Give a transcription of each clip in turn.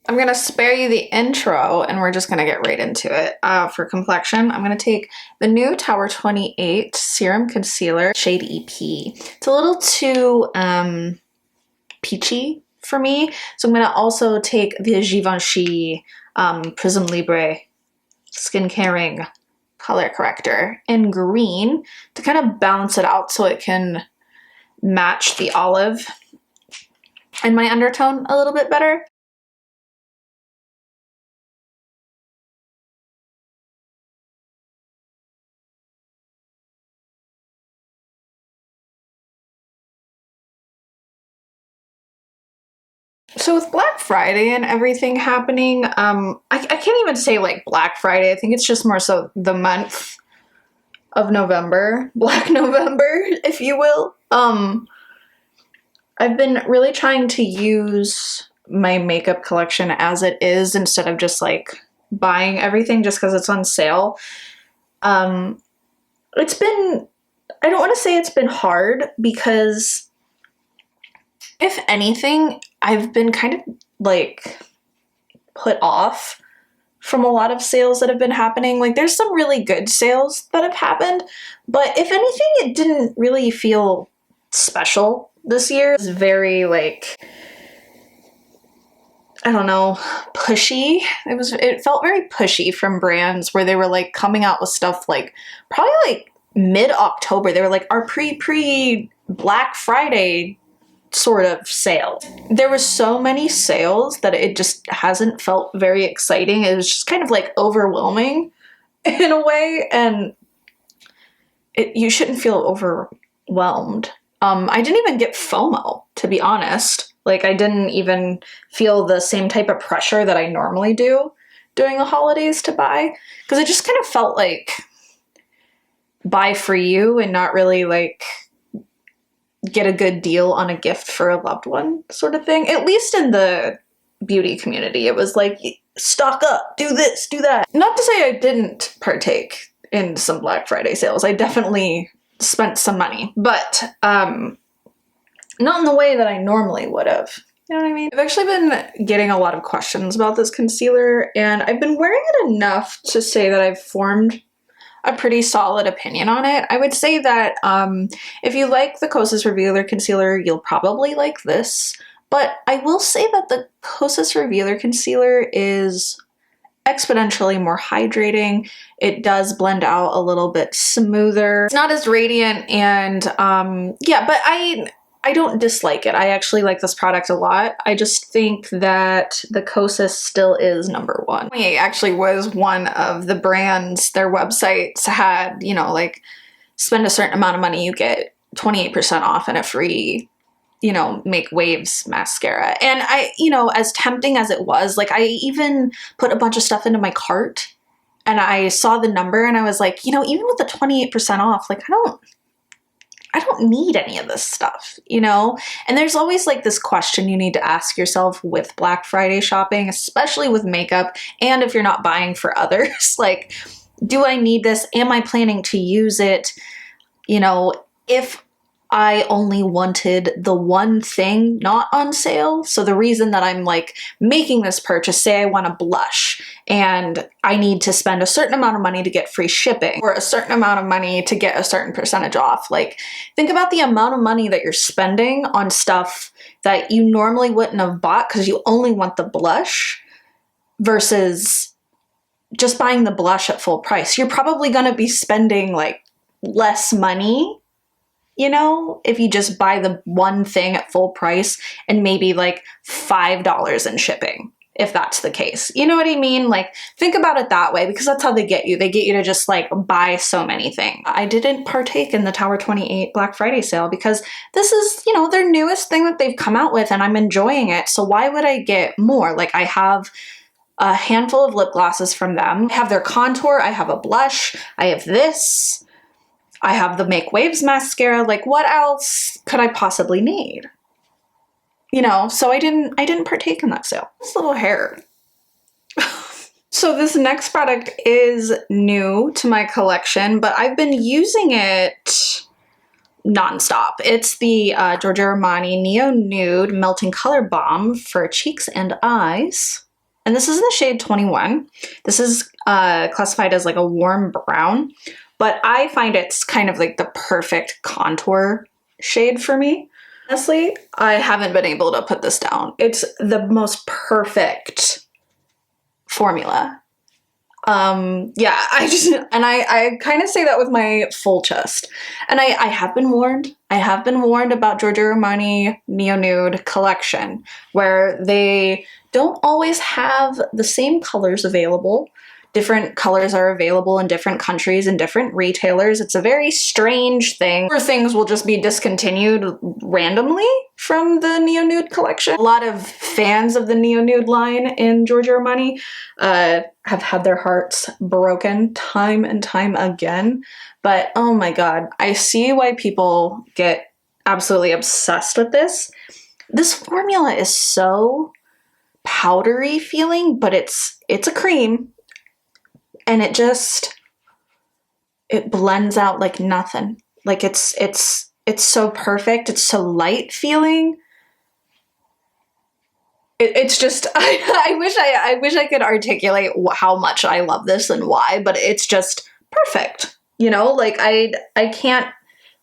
I'm gonna spare you the intro and we're just gonna get right into it. For complexion, I'm gonna take the new Tower 28 Serum Concealer, shade EP. It's a little too peachy for me, so I'm gonna also take the Givenchy Prisme Libre Skin Caring Color Corrector in green to kind of balance it out so it can match the olive and my undertone a little bit better. So with Black Friday and everything happening, I can't even say like Black Friday. I think it's just more so the month of November, Black November, if you will. I've been really trying to use my makeup collection as it is instead of just like buying everything just because it's on sale. It's been, I don't want to say it's been hard because if anything, I've been kind of like put off from a lot of sales that have been happening. Like there's some really good sales that have happened, but if anything, it didn't really feel special this year. It was very like, I don't know, pushy. It felt very pushy from brands where they were like coming out with stuff like probably like mid-October. They were like our pre Black Friday sort of sale. There was so many sales that it just hasn't felt very exciting. It was just kind of like overwhelming in a way, and you shouldn't feel overwhelmed. I didn't even get FOMO, to be honest. Like I didn't even feel the same type of pressure that I normally do during the holidays to buy, because it just kind of felt like buy for you and not really like get a good deal on a gift for a loved one sort of thing. At least in the beauty community, it was like, stock up, do this, do that. Not to say I didn't partake in some Black Friday sales. I definitely spent some money, but not in the way that I normally would have. You know what I mean? I've actually been getting a lot of questions about this concealer, and I've been wearing it enough to say that I've formed a pretty solid opinion on it. I would say that if you like the Kosas Revealer Concealer, you'll probably like this, but I will say that the Kosas Revealer Concealer is exponentially more hydrating. It does blend out a little bit smoother. It's not as radiant, and yeah, but I don't dislike it. I actually like this product a lot. I just think that the Kosas still is number one. It actually was one of the brands, their websites had, you know, like spend a certain amount of money, you get 28% off and a free, you know, Make Waves mascara. And I, you know, as tempting as it was, like I even put a bunch of stuff into my cart and I saw the number and I was like, you know, even with the 28% off, like I don't need any of this stuff, you know? And there's always like this question you need to ask yourself with Black Friday shopping, especially with makeup, and if you're not buying for others, like, do I need this? Am I planning to use it? You know, if I only wanted the one thing not on sale. So the reason that I'm like making this purchase, say I want a blush and I need to spend a certain amount of money to get free shipping or a certain amount of money to get a certain percentage off. Like think about the amount of money that you're spending on stuff that you normally wouldn't have bought because you only want the blush versus just buying the blush at full price. You're probably going to be spending like less money, you know, if you just buy the one thing at full price and maybe like $5 in shipping, if that's the case. You know what I mean? Like think about it that way, because that's how they get you. They get you to just like buy so many things. I didn't partake in the Tower 28 Black Friday sale because this is, you know, their newest thing that they've come out with and I'm enjoying it. So why would I get more? Like I have a handful of lip glosses from them. I have their contour. I have a blush. I have this. I have the Make Waves mascara. Like what else could I possibly need? You know, so I didn't partake in that sale. This little hair. So this next product is new to my collection, but I've been using it nonstop. It's the Giorgio Armani Neo Nude Melting Color Balm for cheeks and eyes. and this is in the shade 21. This is classified as like a warm brown, but I find it's kind of like the perfect contour shade for me. Honestly, I haven't been able to put this down. It's the most perfect formula. Yeah, I kind of say that with my full chest. And I have been warned. I have been warned about Giorgio Armani Neo Nude collection, where they don't always have the same colors available. Different colors are available in different countries and different retailers. It's a very strange thing where things will just be discontinued randomly from the Neo Nude collection. A lot of fans of the Neo Nude line in Giorgio Armani have had their hearts broken time and time again. But oh my god, I see why people get absolutely obsessed with this. This formula is so powdery feeling, but it's a cream. And it blends out like nothing. Like it's so perfect. It's so light feeling. It's just, I wish I could articulate how much I love this and why, but it's just perfect. You know, like I can't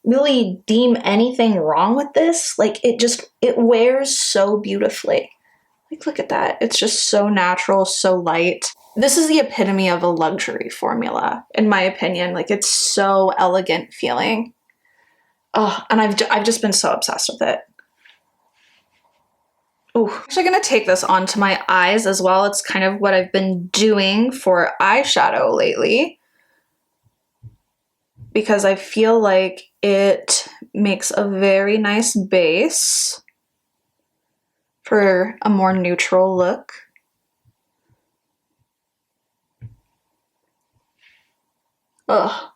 really deem anything wrong with this. Like it wears so beautifully. Like look at that. It's just so natural, so light. This is the epitome of a luxury formula, in my opinion. Like, it's so elegant feeling. Oh, and I've just been so obsessed with it. Oh, I'm actually gonna take this onto my eyes as well. It's kind of what I've been doing for eyeshadow lately, because I feel like it makes a very nice base for a more neutral look. Ugh.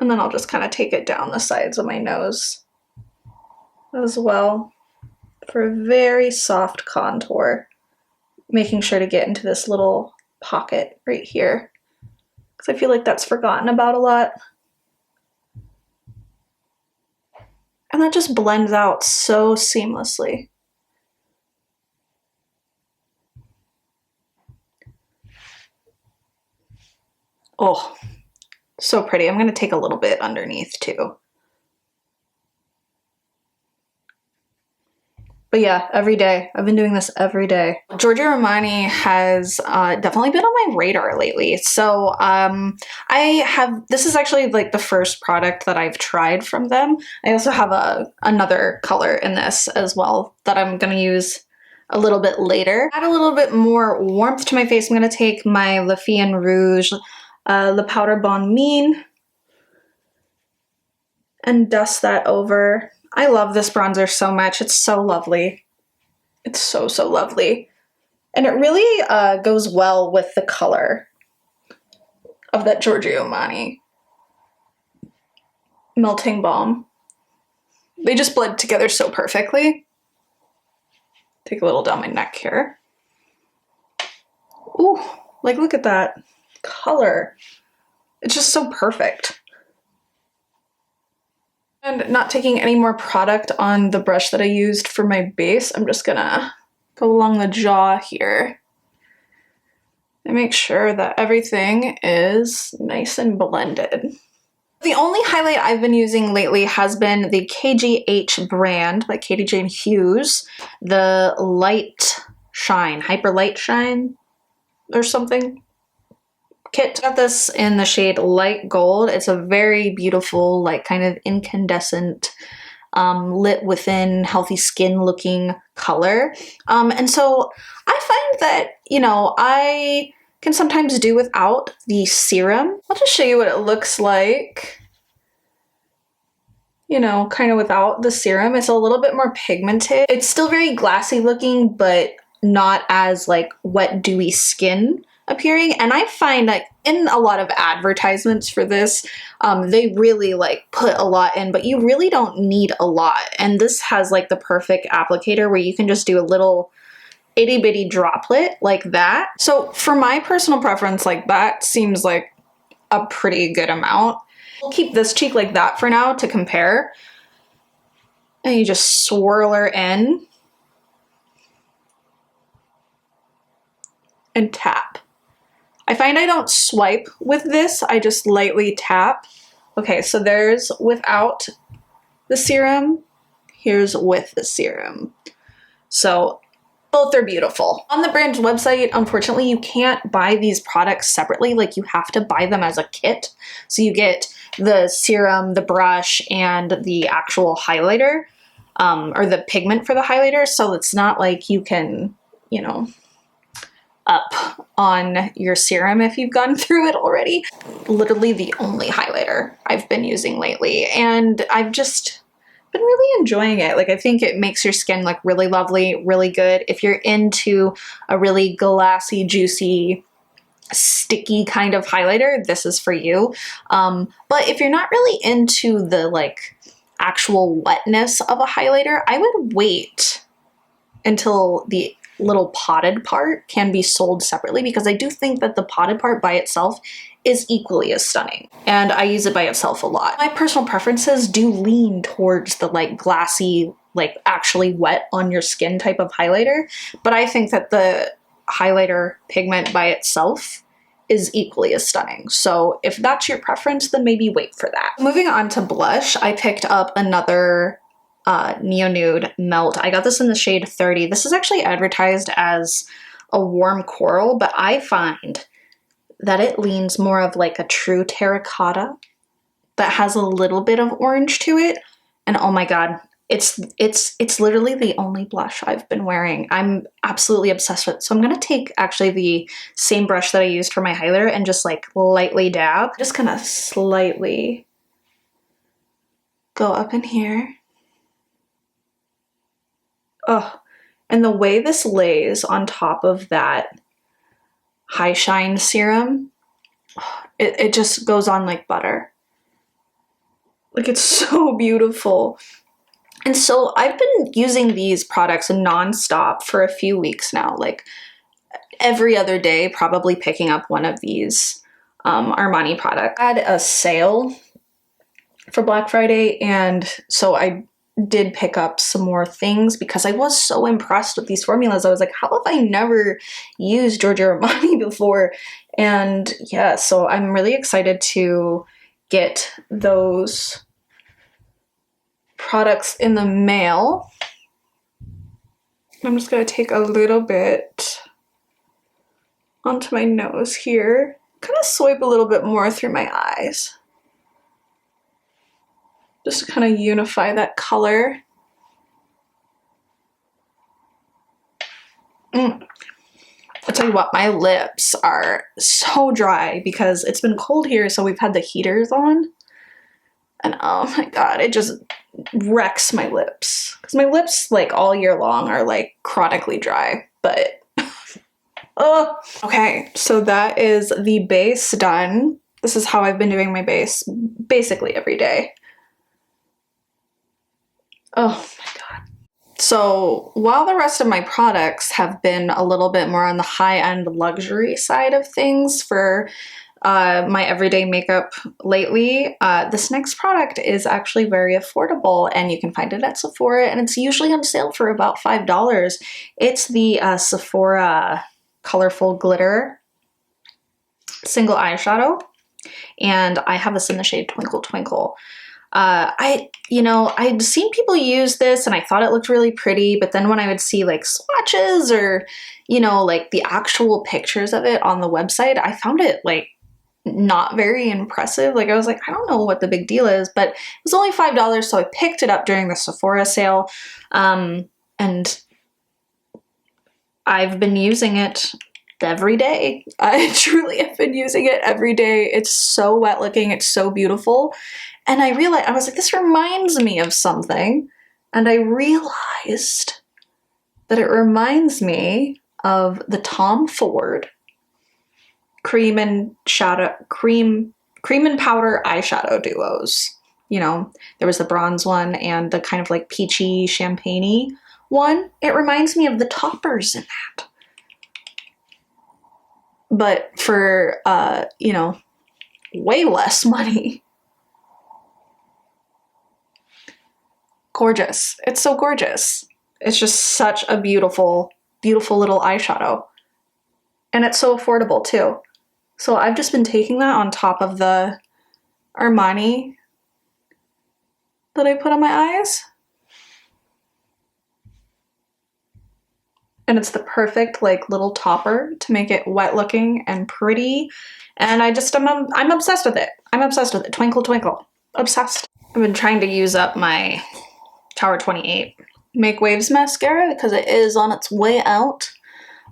And then I'll just kind of take it down the sides of my nose as well for a very soft contour, making sure to get into this little pocket right here, because I feel like that's forgotten about a lot. And that just blends out so seamlessly. Oh, so pretty. I'm going to take a little bit underneath too. But yeah, every day. I've been doing this every day. Giorgio Armani has definitely been on my radar lately. So this is actually like the first product that I've tried from them. I also have another color in this as well that I'm going to use a little bit later. Add a little bit more warmth to my face. I'm going to take my Le Fien Rouge Le Powder Bon Mine and dust that over. I love this bronzer so much. It's so lovely. It's so, so lovely. And it really goes well with the color of that Giorgio Armani Melting Balm. They just blend together so perfectly. Take a little down my neck here. Ooh, like look at that color. It's just so perfect. And not taking any more product on the brush that I used for my base, I'm just gonna go along the jaw here and make sure that everything is nice and blended. The only highlight I've been using lately has been the KGH brand by Katie Jane Hughes, the Light Shine, Hyper Light Shine or something kit. I got this in the shade Light Gold. It's a very beautiful, like kind of incandescent, lit within healthy skin looking color. And so I find that, you know, I can sometimes do without the serum. I'll just show you what it looks like, you know, kind of without the serum. It's a little bit more pigmented. It's still very glassy looking, but not as like wet, dewy skin appearing. And I find that in a lot of advertisements for this, they really like put a lot in, but you really don't need a lot. And this has like the perfect applicator where you can just do a little itty bitty droplet like that. So for my personal preference, like that seems like a pretty good amount. We'll keep this cheek like that for now to compare. And you just swirl her in. and tap. I find I don't swipe with this, I just lightly tap. Okay, so there's without the serum, here's with the serum. So both are beautiful. On the brand's website, unfortunately, you can't buy these products separately. Like, you have to buy them as a kit. So you get the serum, the brush, and the actual highlighter, or the pigment for the highlighter. So it's not like you can, you know, up on your serum if you've gone through it already. Literally the only highlighter I've been using lately, and I've just been really enjoying it. Like, I think it makes your skin look really lovely, really good. If you're into a really glassy, juicy, sticky kind of highlighter, this is for you. But if you're not really into the like actual wetness of a highlighter, I would wait until the little potted part can be sold separately, because I do think that the potted part by itself is equally as stunning, and I use it by itself a lot. My personal preferences do lean towards the like glassy, like actually wet on your skin type of highlighter, but I think that the highlighter pigment by itself is equally as stunning. So if that's your preference, then maybe wait for that. Moving on to blush, I picked up another Neo Nude Melt. I got this in the shade 30. This is actually advertised as a warm coral, but I find that it leans more of like a true terracotta that has a little bit of orange to it. And oh my god, it's literally the only blush I've been wearing. I'm absolutely obsessed with it. So I'm gonna take actually the same brush that I used for my highlighter and just like lightly dab. Just gonna slightly go up in here. Oh, and the way this lays on top of that high shine serum, it just goes on like butter. Like, it's so beautiful. And so I've been using these products nonstop for a few weeks now, like every other day, probably picking up one of these Armani products. I had a sale for Black Friday, and so I did pick up some more things because I was so impressed with these formulas. I was like, how have I never used Giorgio Armani before? And yeah, so I'm really excited to get those products in the mail. I'm just gonna take a little bit onto my nose here, kind of swipe a little bit more through my eyes, just to kind of unify that color. I'll tell you what, my lips are so dry because it's been cold here, so we've had the heaters on. And oh my god, it just wrecks my lips. Because my lips, like, all year long are, like, chronically dry. But, oh. Okay, so that is the base done. This is how I've been doing my base basically every day. Oh my god. So while the rest of my products have been a little bit more on the high-end luxury side of things for my everyday makeup lately, this next product is actually very affordable, and you can find it at Sephora, and it's usually on sale for about $5. It's the Sephora Colorful Glitter Single Eyeshadow, and I have this in the shade Twinkle Twinkle. I'd seen people use this and I thought it looked really pretty, but then when I would see like swatches or, like the actual pictures of it on the website, I found it like not very impressive. Like, I was like, I don't know what the big deal is, but it was only $5, so I picked it up during the Sephora sale. And I've been using it every day. I truly have been using it every day. It's so wet looking. It's so beautiful. And I realized, I was like, this reminds me of something. And I realized that it reminds me of the Tom Ford cream and powder eyeshadow duos. There was the bronze one and the kind of like peachy champagne-y one. It reminds me of the toppers in that. But for, way less money. Gorgeous. It's so gorgeous. It's just such a beautiful, beautiful little eyeshadow. And it's so affordable too. So I've just been taking that on top of the Armani that I put on my eyes. And it's the perfect like little topper to make it wet looking and pretty. And I'm obsessed with it. I'm obsessed with it. Twinkle, twinkle. Obsessed. I've been trying to use up my Tower 28 Make Waves mascara because it is on its way out.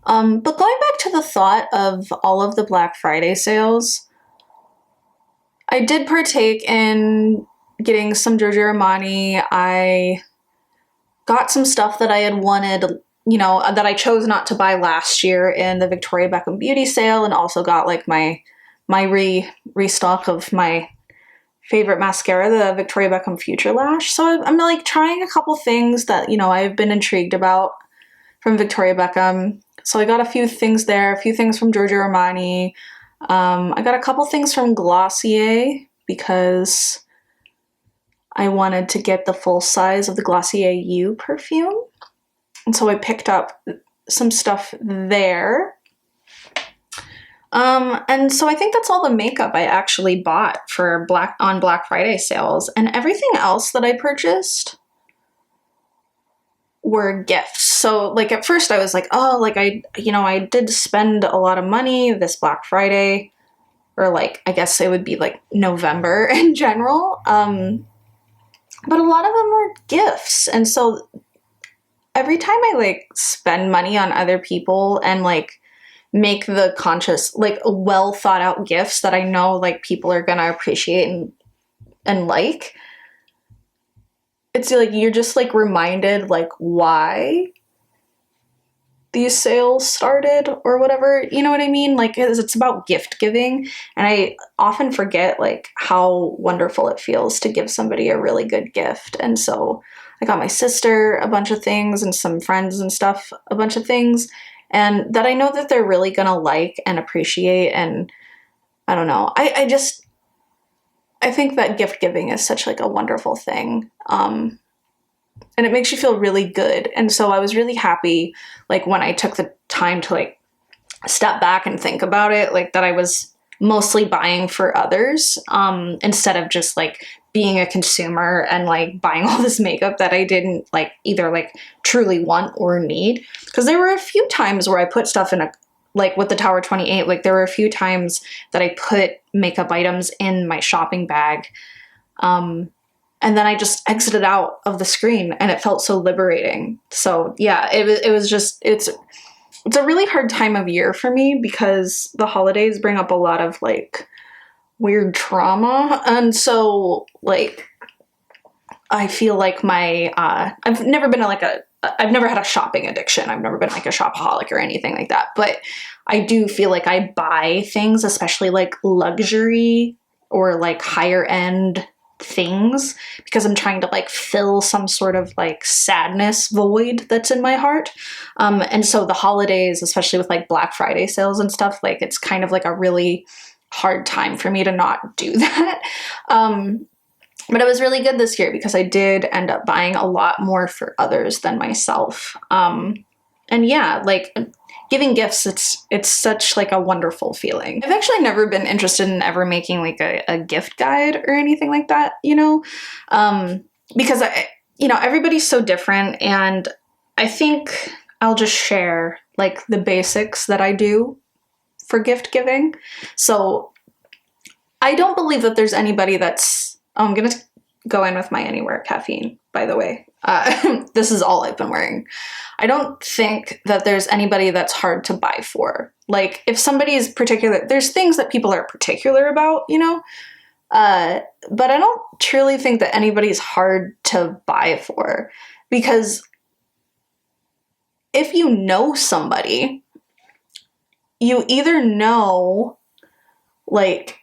But going back to the thought of all of the Black Friday sales, I did partake in getting some Giorgio Armani. I got some stuff that I had wanted, you know, that I chose not to buy last year in the Victoria Beckham beauty sale, and also got like my restock of my favorite mascara, the Victoria Beckham Future Lash. So I'm like trying a couple things that, you know, I've been intrigued about from Victoria Beckham. So I got a few things there, a few things from Giorgio Armani. I got a couple things from Glossier because I wanted to get the full size of the Glossier U perfume. And so I picked up some stuff there. And so I think that's all the makeup I actually bought for on Black Friday sales. And everything else that I purchased were gifts. So like at first I was like, oh, like I did spend a lot of money this Black Friday, or like, I guess it would be like November in general. But a lot of them were gifts. And so every time I like spend money on other people and like make the conscious, like well thought out gifts that I know like people are gonna appreciate and like, it's like you're just like reminded like why these sales started or whatever, you know what I mean? Like it's about gift giving, and I often forget like how wonderful it feels to give somebody a really good gift. And so I got my sister a bunch of things and some friends and stuff a bunch of things, and that I know that they're really gonna like and appreciate. And I don't know, I think that gift giving is such like a wonderful thing. And it makes you feel really good. And so I was really happy, like when I took the time to like step back and think about it, like that I was mostly buying for others, instead of just like being a consumer and like buying all this makeup that I didn't like either like truly want or need. Because there were a few times where I put stuff in like with the Tower 28, like there were a few times that I put makeup items in my shopping bag, and then I just exited out of the screen, and it felt so liberating. So yeah, it was just, it's a really hard time of year for me because the holidays bring up a lot of like weird trauma. And so like, I feel like I've never had a shopping addiction. I've never been like a shopaholic or anything like that. But I do feel like I buy things, especially like luxury or like higher end things, because I'm trying to like fill some sort of like sadness void that's in my heart. And so the holidays, especially with like Black Friday sales and stuff, like it's kind of like a really hard time for me to not do that. But it was really good this year because I did end up buying a lot more for others than myself. And yeah, like giving gifts, it's such like a wonderful feeling. I've actually never been interested in ever making like a gift guide or anything like that, you know, because everybody's so different, and I think I'll just share like the basics that I do for gift giving. So I don't believe that there's anybody I'm gonna go in with my Anywhere Caffeine, by the way. This is all I've been wearing. I don't think that there's anybody that's hard to buy for. Like if somebody is particular, there's things that people are particular about, you know, but I don't truly think that anybody's hard to buy for, because if you know somebody, you either know like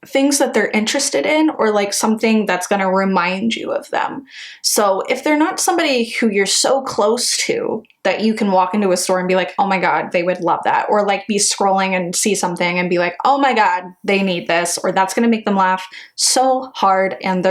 things that they're interested in, or like something that's going to remind you of them. So if they're not somebody who you're so close to that you can walk into a store and be like, oh my God, they would love that. Or like be scrolling and see something and be like, oh my God, they need this. Or that's going to make them laugh so hard. And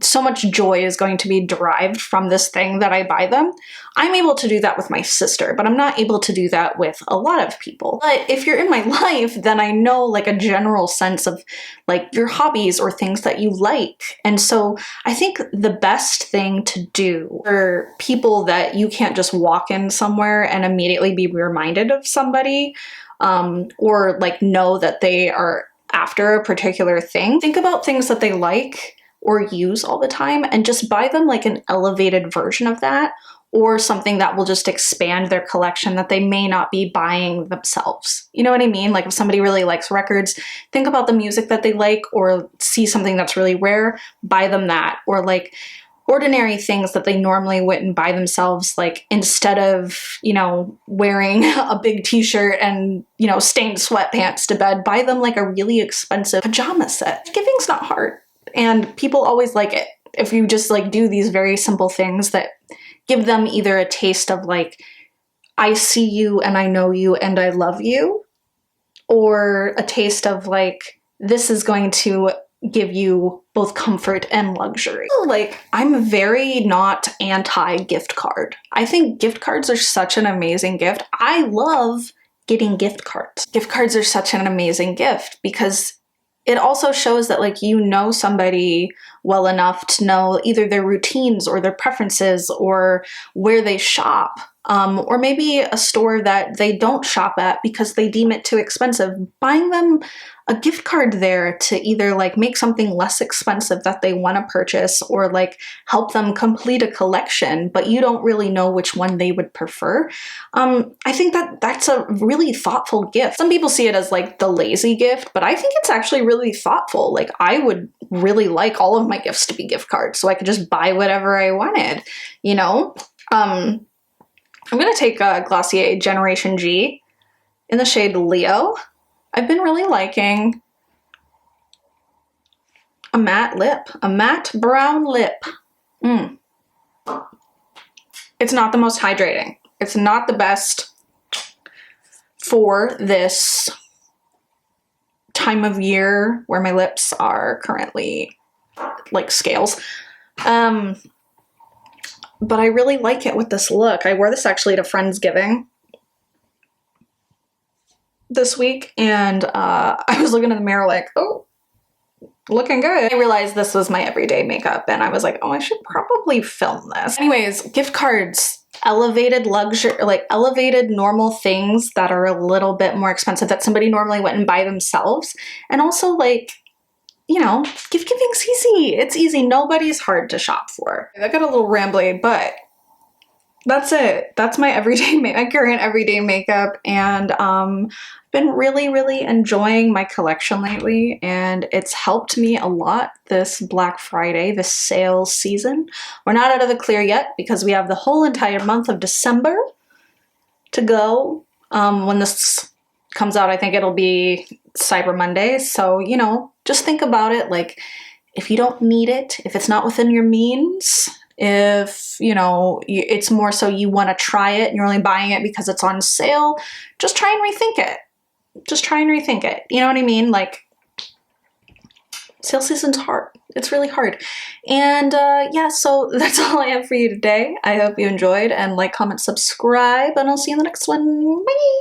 so much joy is going to be derived from this thing that I buy them. I'm able to do that with my sister, but I'm not able to do that with a lot of people. But if you're in my life, then I know like a general sense of like your hobbies or things that you like. And so I think the best thing to do for people that you can't just walk in somewhere and immediately be reminded of somebody, or like know that they are after a particular thing, think about things that they like or use all the time and just buy them like an elevated version of that, or something that will just expand their collection that they may not be buying themselves. You know what I mean? Like if somebody really likes records, think about the music that they like, or see something that's really rare, buy them that. Or like ordinary things that they normally wouldn't buy themselves, like instead of, you know, wearing a big t-shirt and, you know, stained sweatpants to bed, buy them like a really expensive pajama set. Giving's not hard, and people always like it if you just like do these very simple things that give them either a taste of like, I see you and I know you and I love you, or a taste of like, this is going to give you both comfort and luxury. Like, I'm very not anti-gift card. I think gift cards are such an amazing gift. I love getting gift cards. Gift cards are such an amazing gift because it also shows that like you know somebody well enough to know either their routines or their preferences or where they shop, or maybe a store that they don't shop at because they deem it too expensive. Buying them a gift card there to either like make something less expensive that they want to purchase, or like help them complete a collection, but you don't really know which one they would prefer. I think that that's a really thoughtful gift. Some people see it as like the lazy gift, but I think it's actually really thoughtful. Like I would really like all of my gifts to be gift cards so I could just buy whatever I wanted, you know? I'm gonna take a Glossier Generation G in the shade Leo. I've been really liking a matte lip, a matte brown lip. It's not the most hydrating. It's not the best for this time of year where my lips are currently like scales. But I really like it with this look. I wore this actually to Friendsgiving this week, and I was looking in the mirror like, oh, looking good. I realized this was my everyday makeup, and I was like, oh, I should probably film this. Anyways, gift cards, elevated luxury, like elevated normal things that are a little bit more expensive that somebody normally wouldn't buy themselves. And also like, you know, gift giving's easy. It's easy. Nobody's hard to shop for. I got a little rambly, but that's it. That's my my current everyday makeup, and I've been really, really enjoying my collection lately, and it's helped me a lot this Black Friday, this sales season. We're not out of the clear yet because we have the whole entire month of December to go. When this comes out, I think it'll be Cyber Monday, so, you know, just think about it. Like, if you don't need it, if it's not within your means, if, you know, it's more so you want to try it and you're only buying it because it's on sale, just try and rethink it. Just try and rethink it. You know what I mean? Like, sale season's hard. It's really hard. And yeah, so that's all I have for you today. I hope you enjoyed, and like, comment, subscribe, and I'll see you in the next one. Bye!